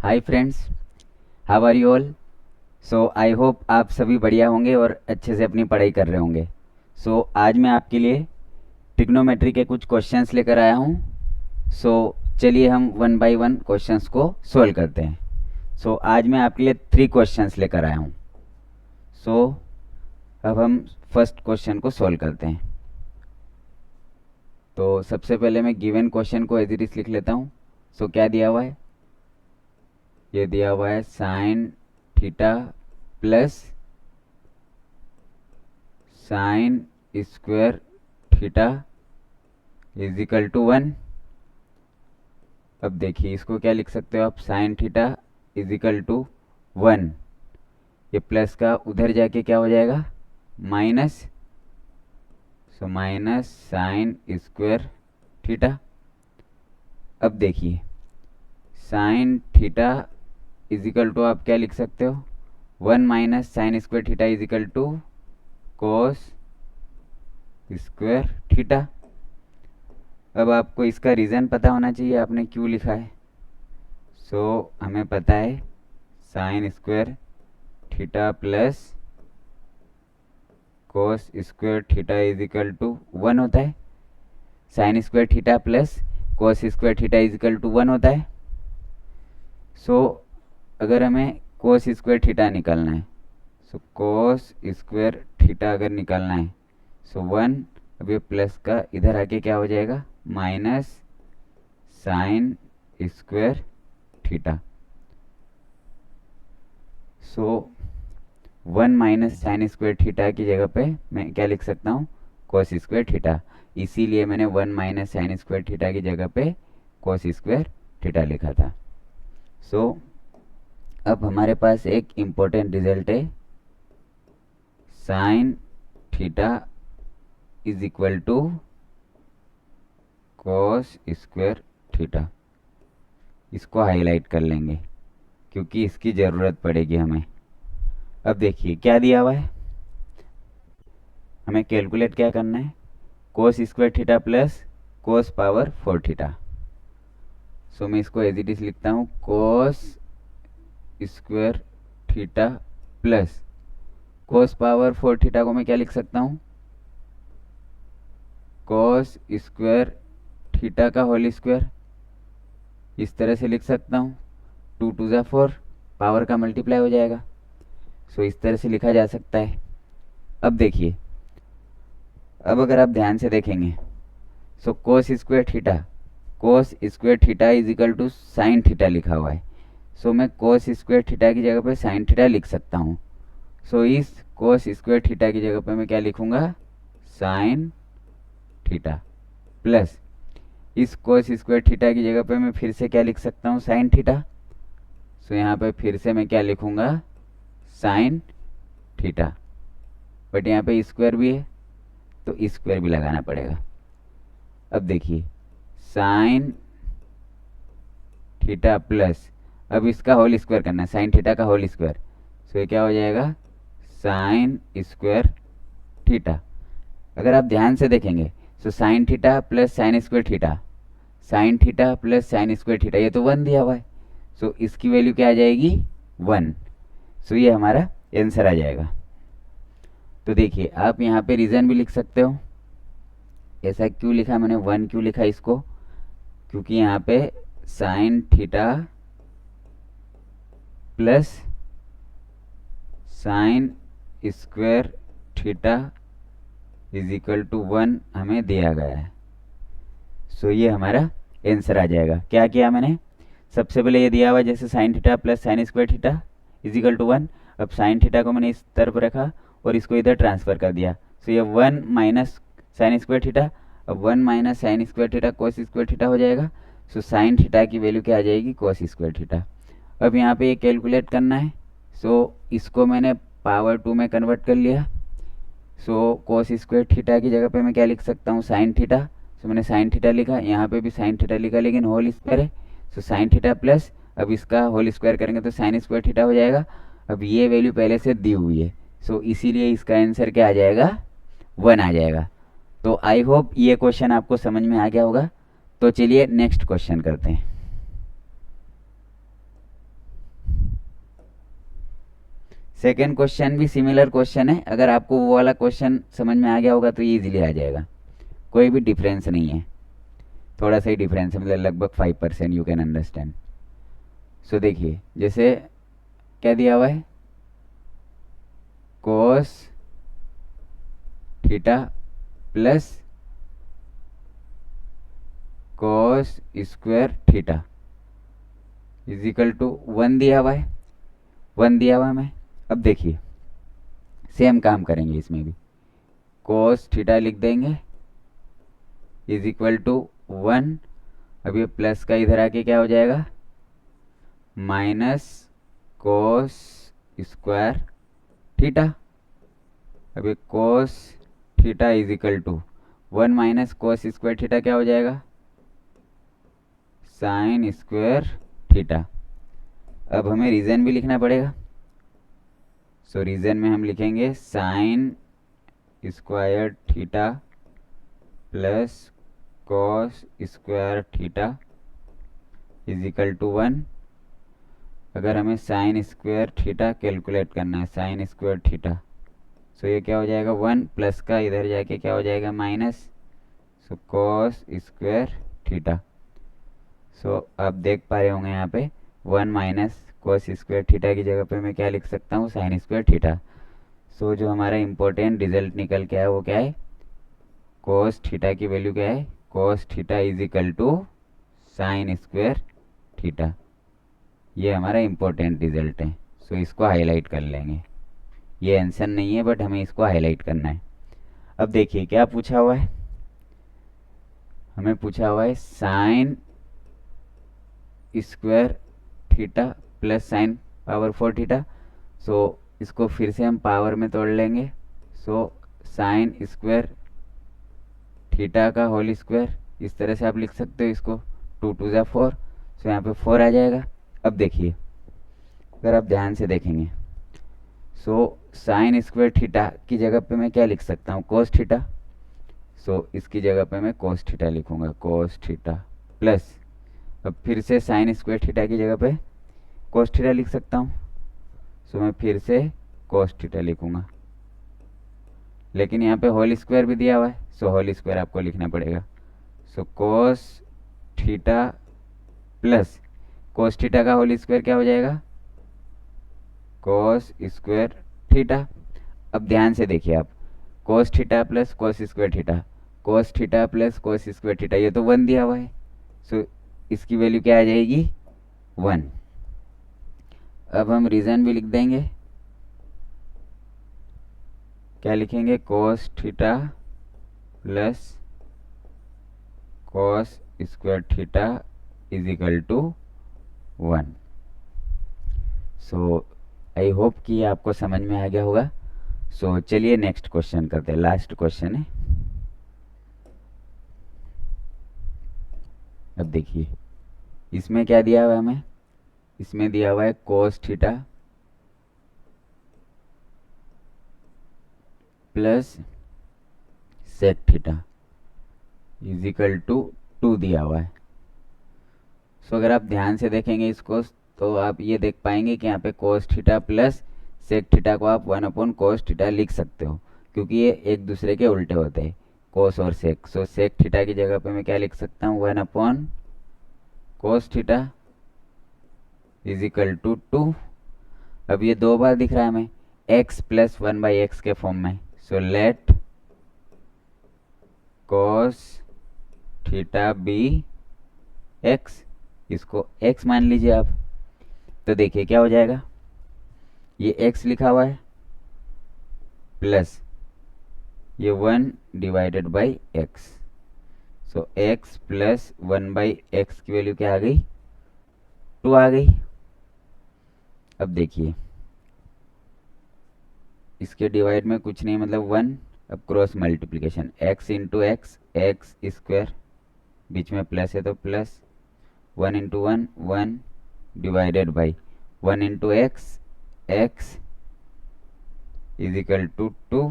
Hi friends, how are you all. So I hope आप सभी बढ़िया होंगे और अच्छे से अपनी पढ़ाई कर रहे होंगे। आज मैं आपके लिए ट्रिग्नोमेट्री के कुछ क्वेश्चंस लेकर आया हूँ। चलिए हम वन बाय वन क्वेश्चंस को सोल्व करते हैं। आज मैं आपके लिए 3 क्वेश्चंस लेकर आया हूँ। अब हम फर्स्ट क्वेश्चन को सोल्व करते हैं। तो सबसे पहले मैं गिवन क्वेश्चन को एज इट इज लिख लेता हूँ। क्या दिया हुआ है? ये दिया हुआ है sine theta plus sine square theta is equal to 1। अब देखिए इसको क्या लिख सकते हो आप, sine theta is equal to 1। ये प्लस का उधर जाके क्या हो जाएगा, minus. Minus sine square theta. अब देखिए sine theta is equal to आप क्या लिख सकते हो, 1 minus sine square theta is equal to cos square theta. अब आपको इसका रीज़न पता होना चाहिए आपने क्यों लिखा है। हमें पता है sine square theta plus cos square theta is equal to 1 होता है। Sine square theta plus cos square theta is equal to 1 होता है। अगर हमें कोस स्क्वायर थीटा निकालना है, कोस स्क्वायर थीटा अगर निकालना है 1। अब ये प्लस का इधर आके क्या हो जाएगा, minus sine square theta. 1 minus sine square theta की जगह पे मैं क्या लिख सकता हूँ, कोस स्क्वायर थीटा। इसीलिए मैंने 1 माइनस साइन स्क्वायर थीटा की जगह पे कोस स्क्वायर थीटा लिखा था। अब हमारे पास एक इम्पोर्टेंट रिजल्ट है, sine theta is equal to cos square theta. इसको हाईलाइट कर लेंगे क्योंकि इसकी ज़रूरत पड़ेगी हमें। अब देखिए क्या दिया हुआ है, हमें कैलकुलेट क्या करना है, कोस स्क्वायर थीटा प्लस कोस पावर 4 थीटा। मैं इसको एज इट इज लिखता हूँ, कोस स्क्वायर थीटा प्लस कोस पावर 4 थीटा को मैं क्या लिख सकता हूँ, कोस स्क्वायर थीटा का होल स्क्वायर। इस तरह से लिख सकता हूँ, 2 2 ज़ा 4, पावर का मल्टीप्लाई हो जाएगा। इस तरह से लिखा जा सकता है। अब देखिए, अब अगर आप ध्यान से देखेंगे cos square theta is equal to sine theta लिखा हुआ है। मैं कोस स्क्वायर थीटा की जगह पे साइन थीटा लिख सकता हूँ। इस कोस स्क्वायर थीटा की जगह पे मैं क्या लिखूंगा, साइन थीटा प्लस इस कोस स्क्वायर थीटा की जगह पे मैं फिर से क्या लिख सकता हूँ, साइन थीटा। यहाँ पे फिर से मैं क्या लिखूंगा, साइन थीटा। बट यहाँ पे स्क्वायर भी है तो स्क्वायर भी लगाना पड़ेगा। अब देखिए साइन थीटा प्लस, अब इसका होल स्क्वायर करना है, साइन थीटा का होल स्क्वायर। ये क्या हो जाएगा, साइन स्क्वायर थीटा। अगर आप ध्यान से देखेंगे sign theta plus sine square theta, sign theta plus sine square theta, ये तो 1 दिया हुआ है। इसकी वैल्यू क्या आ जाएगी, 1। ये हमारा आंसर आ जाएगा। तो देखिए आप यहाँ पे रीज़न भी लिख सकते हो। ऐसा क्यों लिखा मैंने, 1 क्यों लिखा इसको, क्योंकि यहाँ पे sine theta plus sine square theta is equal to 1 हमें दिया गया है। ये हमारा आंसर आ जाएगा। क्या किया मैंने, सबसे पहले ये दिया हुआ जैसे sine theta plus sine square theta is equal to 1। अब साइन थीटा को मैंने इस तरफ रखा और इसको इधर ट्रांसफर कर दिया। ये 1 माइनस साइन स्क्वायर थीटा, अब 1 minus sine square theta cos square theta हो जाएगा। साइन थीटा की वैल्यू क्या आ जाएगी, कोस स्क्वायर थीटा। अब यहाँ पे ये कैलकुलेट करना है। इसको मैंने पावर 2 में कन्वर्ट कर लिया। कोस स्क्वायर थीटा की जगह पे मैं क्या लिख सकता हूँ, साइन थीटा। मैंने साइन थीटा लिखा, यहाँ पे भी साइन थीटा लिखा, लेकिन होल स्क्वायर है। साइन थीटा प्लस, अब इसका होल स्क्वायर करेंगे तो साइन स्क्वायर थीटा हो जाएगा। अब ये वैल्यू पहले से दी हुई है, इसीलिए इसका आंसर क्या आ जाएगा, 1 आ जाएगा। तो आई होप ये क्वेश्चन आपको समझ में आ गया होगा। तो चलिए नेक्स्ट क्वेश्चन करते हैं। सेकेंड क्वेश्चन भी सिमिलर क्वेश्चन है, अगर आपको वो वाला क्वेश्चन समझ में आ गया होगा तो इजीली आ जाएगा, कोई भी डिफरेंस नहीं है, थोड़ा सा ही डिफरेंस है, मतलब लगभग 5% यू कैन अंडरस्टैंड। सो देखिए जैसे क्या दिया हुआ है, cos theta plus cos square theta is equal to 1 दिया हुआ है, 1 दिया हुआ है हमें। अब देखिए सेम काम करेंगे इसमें भी, कोस थीटा लिख देंगे इज इक्वल टू 1। अब ये प्लस का इधर आके क्या हो जाएगा, माइनस कोस स्क्वायर थीटा। अब ये cos theta is equal to 1 minus cos square theta क्या हो जाएगा, साइन स्क्वायर थीटा। अब हमें रीजन भी लिखना पड़ेगा, सो रीजन में हम लिखेंगे sine square theta plus cos square theta is equal to 1। अगर हमें साइन स्क्वायर थीटा कैलकुलेट करना है, साइन स्क्वायर थीटा, सो ये क्या हो जाएगा 1 प्लस का इधर जाके क्या हो जाएगा minus, so cos square theta. So आप देख पा रहे होंगे यहाँ पे 1 माइनस कोस स्क्वायर थीटा की जगह पे मैं क्या लिख सकता हूँ, साइन स्क्वायर थीटा। सो जो हमारा इम्पोर्टेंट रिजल्ट निकल के आया वो क्या है, कोस थीटा की वैल्यू क्या है, cos theta is equal to sine square theta. ये हमारा इम्पोर्टेंट रिजल्ट है, सो इसको हाईलाइट कर लेंगे। ये आंसर नहीं है बट हमें इसको हाईलाइट करना है। अब देखिए क्या पूछा हुआ है, हमें पूछा हुआ है sine square theta plus sine power 4 theta. So इसको फिर से हम पावर में तोड़ लेंगे, सो साइन स्क्वायर थीटा का होल स्क्वायर, इस तरह से आप लिख सकते हो इसको, 2 2 जा 4, सो यहाँ पे 4 आ जाएगा। अब देखिए अगर आप ध्यान से देखेंगे, सो साइन स्क्वायर थीटा की जगह पे मैं क्या लिख सकता हूँ, कोस थीटा। सो इसकी जगह पे मैं कोस थीटा लिखूंगा, कोस थीटा प्लस, अब फिर से साइन स्क्वायर थीटा की जगह पे कोस थीटा लिख सकता हूँ, सो मैं फिर से कोस थीटा लिखूंगा। लेकिन यहाँ पे होल स्क्वायर भी दिया हुआ है, सो होल स्क्वायर आपको लिखना पड़ेगा। So cos theta plus cos theta का होल स्क्वायर क्या हो जाएगा, कोस स्क्वायर थीटा। अब ध्यान से देखिए आप, कोस theta plus cos square theta, कोस theta plus cos square theta, ये तो 1 दिया हुआ है, सो इसकी वैल्यू क्या आ जाएगी 1। अब हम रीजन भी लिख देंगे, क्या लिखेंगे, cos theta plus cos square theta is equal to 1। So I hope कि आपको समझ में आ गया होगा। सो चलिए नेक्स्ट क्वेश्चन करते हैं, लास्ट क्वेश्चन है। अब देखिए इसमें क्या दिया हुआ है हमें, इसमें दिया हुआ है cos theta plus sec theta is equal to 2 दिया हुआ है। सो अगर आप ध्यान से देखेंगे इसको तो आप ये देख पाएंगे कि यहाँ पे cos theta plus sec theta को आप 1 अपॉन कोस थीटा लिख सकते हो, क्योंकि ये एक दूसरे के उल्टे होते हैं, कोस और सेक। सो सेक थीटा की जगह पे मैं क्या लिख सकता हूँ, 1 upon cos theta is equal to 2। अब ये 2 बार दिख रहा है हमें, x प्लस 1/x के फॉर्म में। So let cos theta be x, इसको x मान लीजिए आप। तो देखिए क्या हो जाएगा, ये x लिखा हुआ है प्लस ये 1 divided by x। So x plus 1/x की वैल्यू क्या आ गई, 2 आ गई। अब देखिए इसके डिवाइड में कुछ नहीं, मतलब 1। अब cross multiplication, x into x, x square, बीच में प्लस है तो plus 1 into 1 1 divided by 1 into x, x is equal to 2,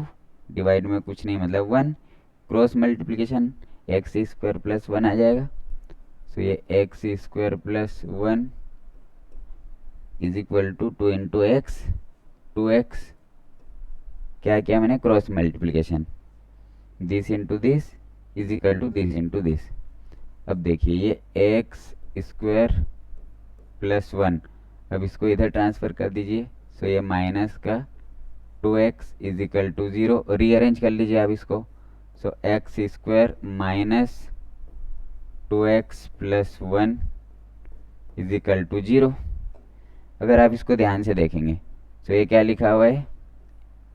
divide में कुछ नहीं मतलब 1, cross multiplication x square plus 1 आ जाएगा। सो ये x square plus 1 is equal to 2 into x 2x, क्या किया मैंने, cross multiplication, this into this is equal to this into this. अब देखिए ये एक्स स्क्वायर प्लस 1, अब इसको इधर ट्रांसफ़र कर दीजिए। सो ये माइनस का 2x is equal to 0, rearrange कर लीजिए आप इसको। So x square minus 2x plus 1 is equal to 0। अगर आप इसको ध्यान से देखेंगे तो ये क्या लिखा हुआ है,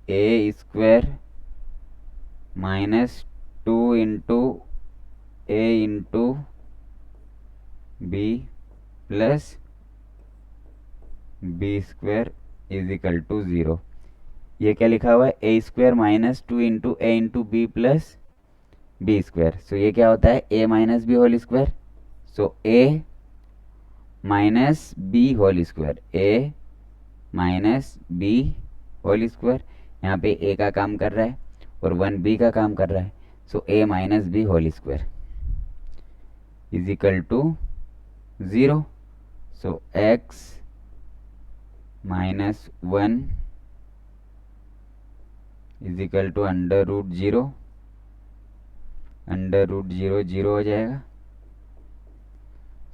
a square minus 2 into a into b plus b square is equal to 0। ये क्या लिखा हुआ है, a square minus 2 into a into b plus b square. So ये क्या होता है, a minus b whole square. So a minus b whole square, a minus b whole square, यहाँ पे ए का काम कर रहा है और 1 बी का काम कर रहा है। So a minus b whole square is equal to 0। So x minus 1 is equal to under root 0, under root 0 0 हो जाएगा।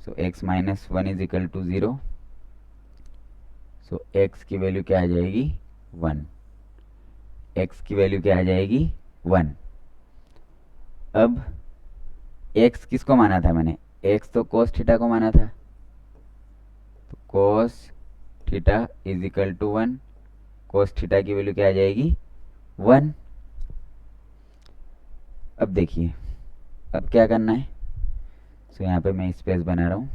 So x minus 1 is equal to 0। So x की वैल्यू क्या आ जाएगी, 1। एक्स की वैल्यू क्या आ जाएगी, 1। अब एक्स किसको माना था मैंने, एक्स तो कोस थीटा को माना था, तो cos theta is equal to 1। Cos theta की वैल्यू क्या आ जाएगी, 1। अब देखिए अब क्या करना है। सो यहाँ पे मैं स्पेस बना रहा हूँ।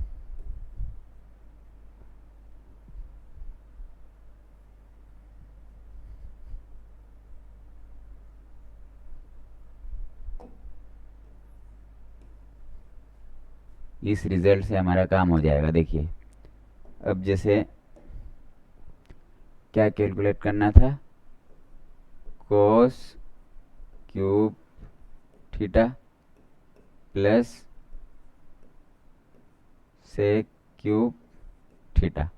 इस रिजल्ट से हमारा काम हो जाएगा। देखिए अब जैसे क्या कैलकुलेट करना था, cos cube theta plus sec cube theta.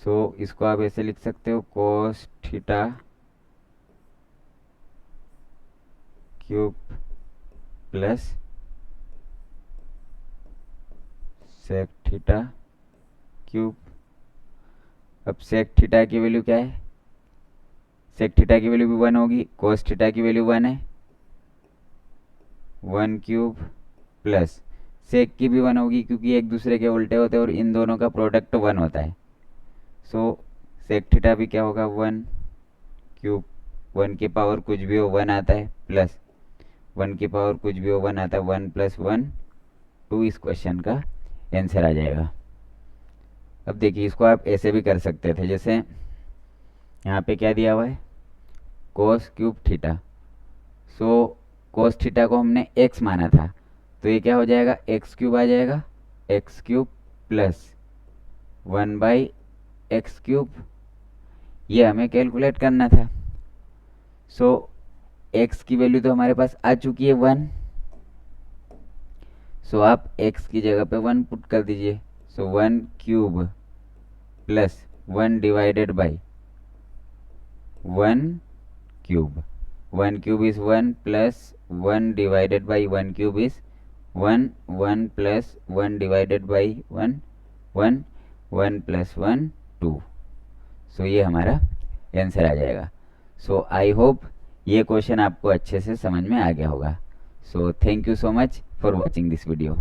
So इसको आप ऐसे लिख सकते हो, cos theta cube plus sec theta cube. अब सेक थीटा की वैल्यू क्या है, सेक थीटा की वैल्यू भी 1 होगी, कोस थीटा की वैल्यू 1 है, 1 क्यूब प्लस सेक की भी 1 होगी क्योंकि एक दूसरे के उल्टे होते हैं और इन दोनों का प्रोडक्ट 1 होता है। सो सेक थीटा भी क्या होगा, 1 क्यूब, 1 की पावर कुछ भी हो 1 आता है, प्लस 1 की पावर कुछ भी हो 1 आता है, 1 प्लस 1 2 इस क्वेश्चन का आंसर आ जाएगा। अब देखिए इसको आप ऐसे भी कर सकते थे, जैसे यहाँ पे क्या दिया हुआ है, कोस क्यूब थीटा। सो कोस थीटा को हमने एक्स माना था, तो ये क्या हो जाएगा, एक्स क्यूब आ जाएगा, x cube plus 1 by x cube. ये हमें कैलकुलेट करना था। सो एक्स की वैल्यू तो हमारे पास आ चुकी है 1। सो आप एक्स की जगह पे 1 पुट कर दीजिए। सो 1 cube plus 1 divided by 1 cube, 1 cube is 1 plus 1 divided by 1 cube is 1, 1 plus 1 divided by 1, 1, 1 plus 1 2। सो ये हमारा आंसर आ जाएगा। सो आई होप ये क्वेश्चन आपको अच्छे से समझ में आ गया होगा। So thank you so much for watching this video.